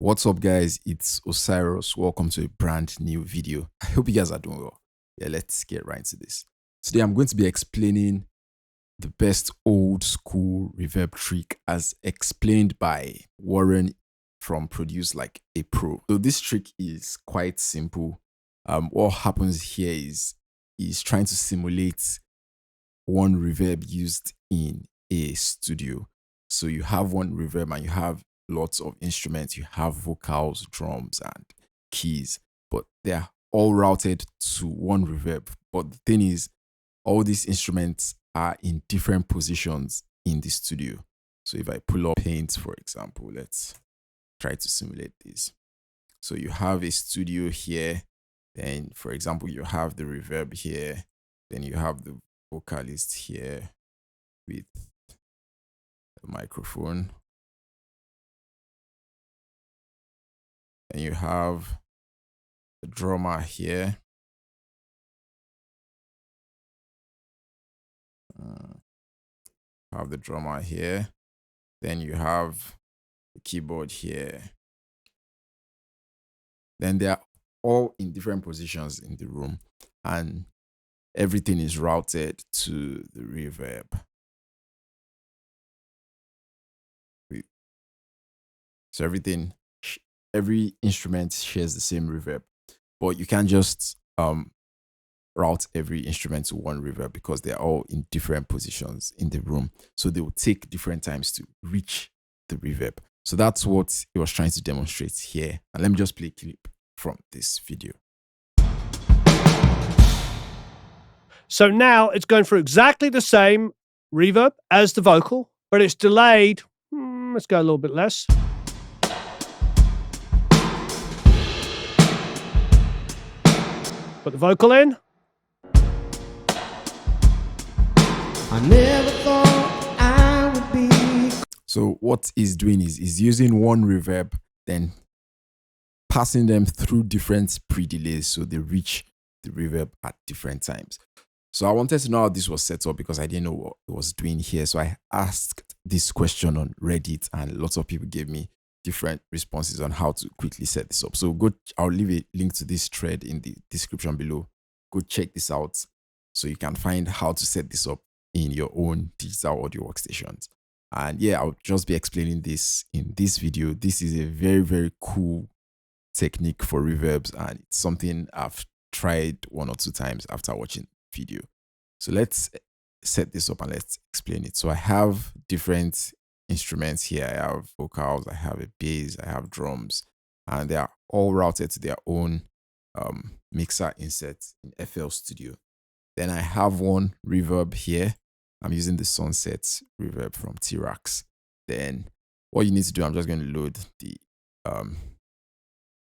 What's up, guys? It's Osirus. Welcome to a brand new video. I hope you guys are doing well. Yeah, let's get right into this. Today I'm going to be explaining the best old school reverb trick as explained by Warren from Produce Like a Pro. So this trick is quite simple. What happens here is trying to simulate one reverb used in a studio. So you have one reverb and you have lots of instruments. You have vocals, drums, and keys, but they're all routed to one reverb. But the thing is, all these instruments are in different positions in the studio. So if I pull up Paint, for example, let's try to simulate this. So you have a studio here. Then, for example, you have the reverb here. Then you have the vocalist here with the microphone. And you have the drummer here. Have the drummer here. Then you have the keyboard here. Then they're all in different positions in the room, and everything is routed to the reverb. So every instrument shares the same reverb, but you can't just route every instrument to one reverb because they're all in different positions in the room. So they will take different times to reach the reverb. So that's what he was trying to demonstrate here. And let me just play a clip from this video. So now it's going through exactly the same reverb as the vocal, but it's delayed. Let's go a little bit less. Put the vocal in. I never thought I would be. So what he's doing is he's using one reverb, then passing them through different pre-delays so they reach the reverb at different times. So I wanted to know how this was set up because I didn't know what it was doing here. So I asked this question on Reddit and lots of people gave me different responses on how to quickly set this up. So I'll leave a link to this thread in the description below. Go check this out so you can find how to set this up in your own digital audio workstations. And yeah, I'll just be explaining this in this video. This is a very, very cool technique for reverbs, and it's something I've tried 1 or 2 times after watching the video. So let's set this up and let's explain it. So I have different instruments here. I have vocals, I have a bass, I have drums, and they are all routed to their own mixer insert in FL Studio. Then I have one reverb here. I'm using the Sunset reverb from T-Rax. Then what you need to do, I'm just going to load the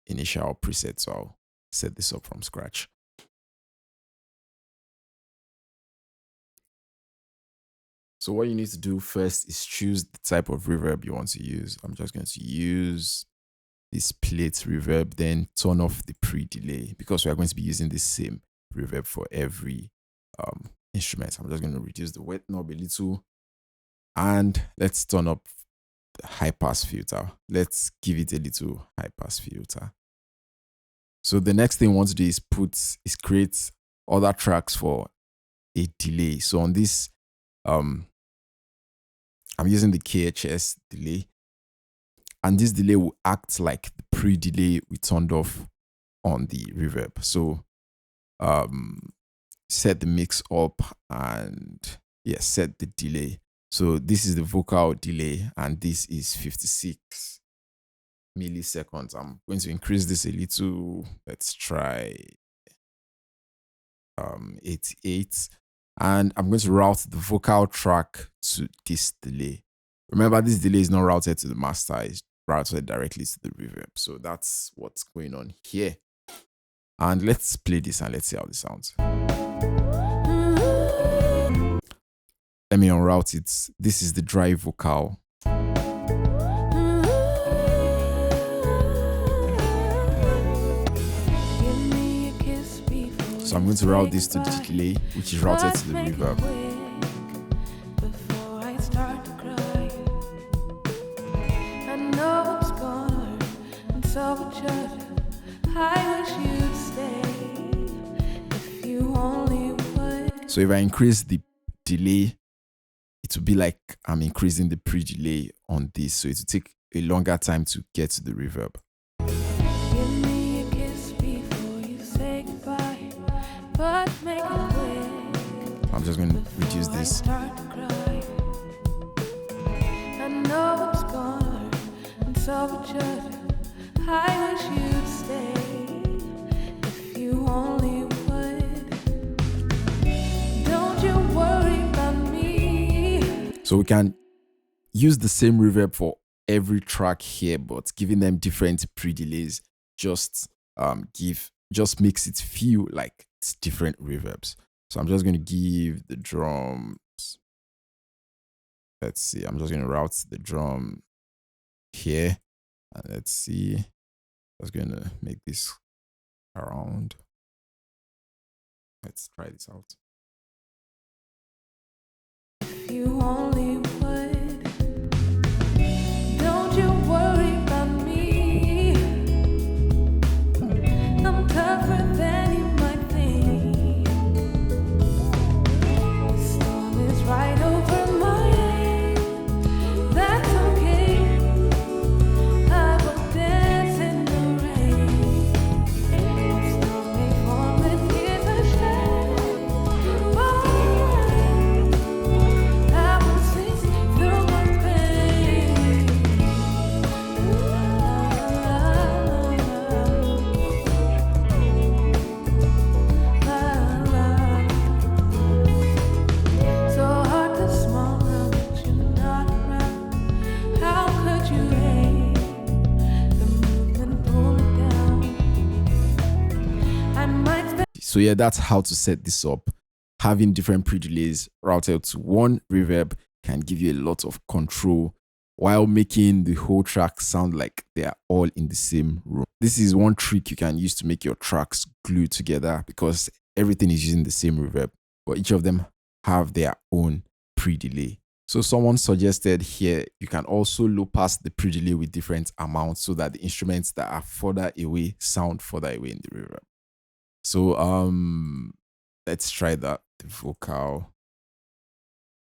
initial preset. So I'll set this up from scratch. So what you need to do first is choose the type of reverb you want to use. I'm just going to use this plate reverb, then turn off the pre-delay because we are going to be using the same reverb for every instrument. I'm just going to reduce the wet knob a little, and let's turn up the high pass filter. Let's give it a little high pass filter. So the next thing we want to do is create other tracks for a delay. So on this, I'm using the KHS delay, and this delay will act like the pre-delay we turned off on the reverb. So set the mix up and set the delay. So this is the vocal delay and this is 56 milliseconds. I'm going to increase this a little. Let's try 88. And I'm going to route the vocal track to this delay. Remember, this delay is not routed to the master, it's routed directly to the reverb. So that's what's going on here. And let's play this and let's see how this sounds. Let me unroute it. This is the dry vocal. So I'm going to route this to the delay, which is routed to the reverb. so would you. I wish you'd stay if you only would. So if I increase the delay, it will be like I'm increasing the pre-delay on this. So it will take a longer time to get to the reverb. Give me a kiss before you say goodbye, but make it quick. I'm just going to reduce before I this. start to cry. I know it's gonna hurt, and so would you. I wish you'd stay if you only would. Don't you worry about me. So we can use the same reverb for every track here, but giving them different pre-delays just makes it feel like it's different reverbs. So I'm just going to give the drums. Let's see. I'm just going to route the drum here, and let's see. I'm just going to make this around. Let's try this out. You only would. Don't you worry about me. I'm tougher than you might think. The storm is right over my head. That's okay. I will dance in the rain. Storm may form with tears I shed. I will sing through my pain. So hard to smile now that you're not around. How could you hate the movement pull it down? I might spend. So yeah, that's how to set this up. Having different pre-delays routed to one reverb can give you a lot of control while making the whole track sound like they are all in the same room. This is one trick you can use to make your tracks glue together because everything is using the same reverb, but each of them have their own pre-delay. So someone suggested here, you can also low pass the pre-delay with different amounts so that the instruments that are further away sound further away in the reverb. So let's try that. The vocal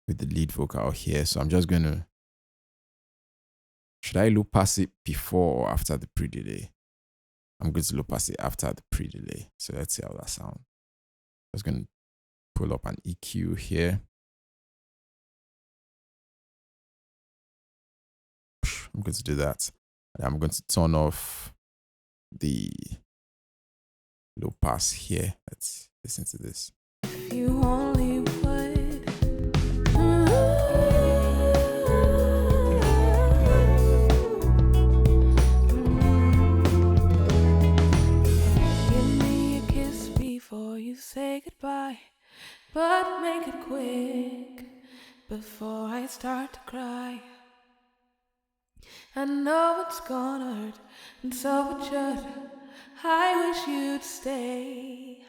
with the lead vocal here. So I'm just gonna, should I low pass it before or after the pre-delay? I'm going to low pass it after the pre-delay. So let's see how that sounds. Just gonna pull up an EQ here. I'm going to do that. And I'm going to turn off the low pass here. Let's listen to this. You only would. Give me a kiss before you say goodbye, but make it quick before I start to cry. I know it's gonna hurt, and so it should. I wish you'd stay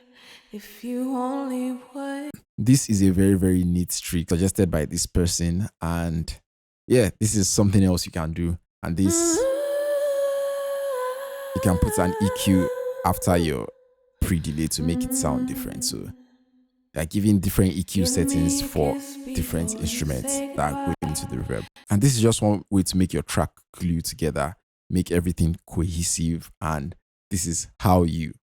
if you only would. This is a very, very neat trick suggested by this person. And yeah, this is something else you can do. And this, you can put an EQ after your pre-delay to make it sound different. So they're giving different EQ settings for different instruments that are going into the reverb. And this is just one way to make your track glue together, make everything cohesive. And this is how you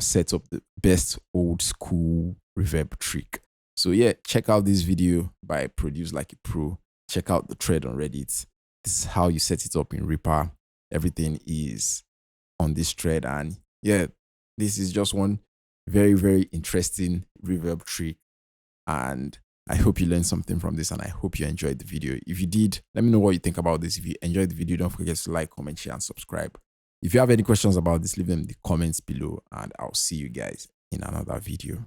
set up the best old school reverb trick. So yeah, check out this video by Produce Like a Pro. Check out the thread on Reddit. This is how you set it up in Reaper. Everything is on this thread. And yeah, this is just one very, very interesting reverb trick. And I hope you learned something from this, and I hope you enjoyed the video. If you did, let me know what you think about this. If you enjoyed the video, don't forget to like, comment, share, and subscribe. If you have any questions about this, leave them in the comments below, and I'll see you guys in another video.